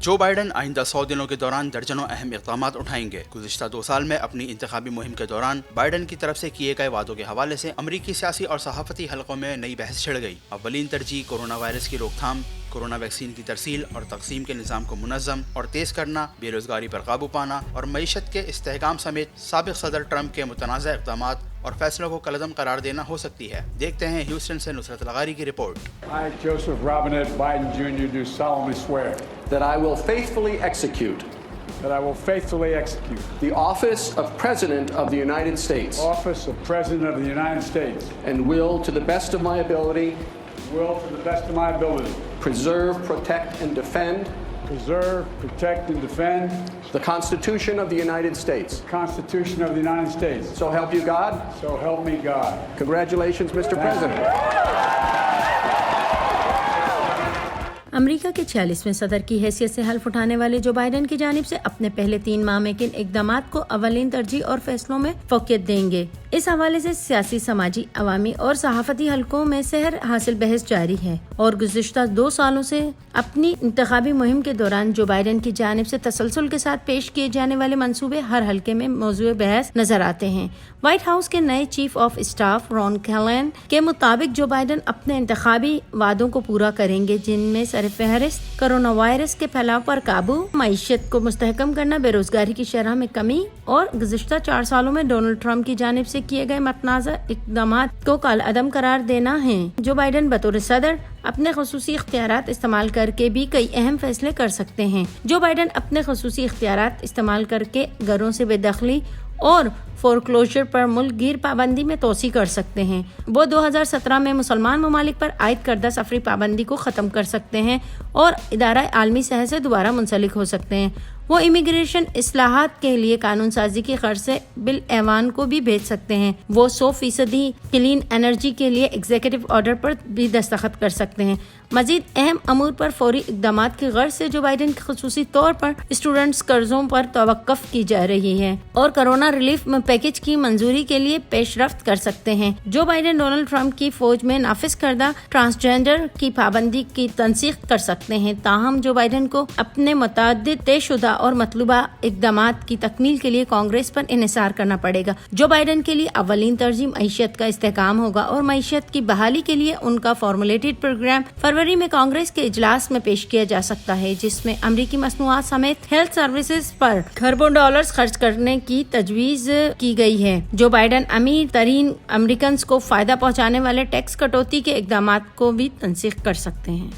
Joe Biden آئندہ 100 دنوں کے دوران درجنوں اہم اقدامات اٹھائیں گے۔ گزشتہ 2 سال میں اپنی انتخابی مہم کے دوران بائیڈن کی طرف سے کیے گئے وعدوں کے حوالے سے امریکی سیاسی اور صحافتی حلقوں میں نئی بحث چھڑ گئی۔ اولین ترجیح کورونا وائرس کی روک تھام، کورونا ویکسین کی ترسیل اور تقسیم کے نظام کو منظم اور تیز کرنا، بے روزگاری پر قابو پانا اور معیشت کے استحکام سمیت سابق صدر ٹرمپ کے متنازع اقدامات اور فیصلوں کو کالعدم قرار دینا ہو سکتی ہے۔ دیکھتے ہیں ہیوسٹن سے نصرت الغاری کی report. I, Joseph Robinette Biden Jr. do solemnly swear that I will faithfully execute the office of President of the United States office of President of the United States and will, to the best of my ability, preserve, protect, and defend the Constitution of the United States. So help you God. So help me God. Congratulations, Mr. President. امریکہ کے 46ویں صدر کی حیثیت سے حلف اٹھانے والے Joe Biden کی جانب سے اپنے پہلے 3 ماہ میں کن اقدامات کو اولین ترجیح اور فیصلوں میں فوقیت دیں گے، اس حوالے سے سیاسی، سماجی، عوامی اور صحافتی حلقوں میں سحر حاصل بحث جاری ہے اور گزشتہ 2 سالوں سے اپنی انتخابی مہم کے دوران جو بائیڈن کی جانب سے تسلسل کے ساتھ پیش کیے جانے والے منصوبے ہر حلقے میں موضوع بحث نظر آتے ہیں۔ وائٹ ہاؤس کے نئے چیف آف اسٹاف رون کیلین کے مطابق جو بائیڈن اپنے انتخابی وعدوں کو پورا کریں گے، جن میں سر فہرست کورونا وائرس کے پھیلاؤ پر قابو، معیشت کو مستحکم کرنا، بے روزگاری کی شرح میں کمی اور گزشتہ 4 سالوں میں ڈونلڈ ٹرمپ کی جانب سے کیے گئے متنازع اقدامات کو کالعدم قرار دینا ہے۔ جو بائیڈن بطور صدر اپنے خصوصی اختیارات استعمال کر کے بھی کئی اہم فیصلے کر سکتے ہیں۔ جو بائیڈن اپنے خصوصی اختیارات استعمال کر کے گھروں سے بے دخلی اور فورکلوجر پر ملک گیر پابندی میں توسیع کر سکتے ہیں۔ وہ 2017 میں مسلمان ممالک پر عائد کردہ سفری پابندی کو ختم کر سکتے ہیں اور ادارہ عالمی صحت سے دوبارہ منسلک ہو سکتے ہیں۔ وہ امیگریشن اصلاحات کے لیے قانون سازی کی غرض سے بل ایوان کو بھی بھیج سکتے ہیں۔ وہ 100% کلین انرجی کے لیے ایگزیکٹو آرڈر پر بھی دستخط کر سکتے ہیں۔ مزید اہم امور پر فوری اقدامات کی غرض سے جو بائیڈن کی خصوصی طور پر اسٹوڈنٹس قرضوں پر توقف کی جا رہی ہے اور کرونا ریلیف پیکج کی منظوری کے لیے پیش رفت کر سکتے ہیں۔ جو بائیڈن ڈونلڈ ٹرمپ کی فوج میں نافذ کردہ ٹرانسجینڈر کی پابندی کی تنسیخ کر سکتے ہیں۔ تاہم جو بائیڈن کو اپنے متعدد طے شدہ اور مطلوبہ اقدامات کی تکمیل کے لیے کانگریس پر انحصار کرنا پڑے گا۔ جو بائیڈن کے لیے اولین ترجیح معیشت کا استحکام ہوگا اور معیشت کی بحالی کے لیے ان کا فارمولیٹڈ پروگرام فروری میں کانگریس کے اجلاس میں پیش کیا جا سکتا ہے، جس میں امریکی مصنوعات سمیت ہیلتھ سروسز پر کھربوں ڈالرز خرچ کرنے کی تجویز کی گئی ہے۔ جو بائیڈن امیر ترین امریکنز کو فائدہ پہنچانے والے ٹیکس کٹوتی کے اقدامات کو بھی تنسیخ کر سکتے ہیں۔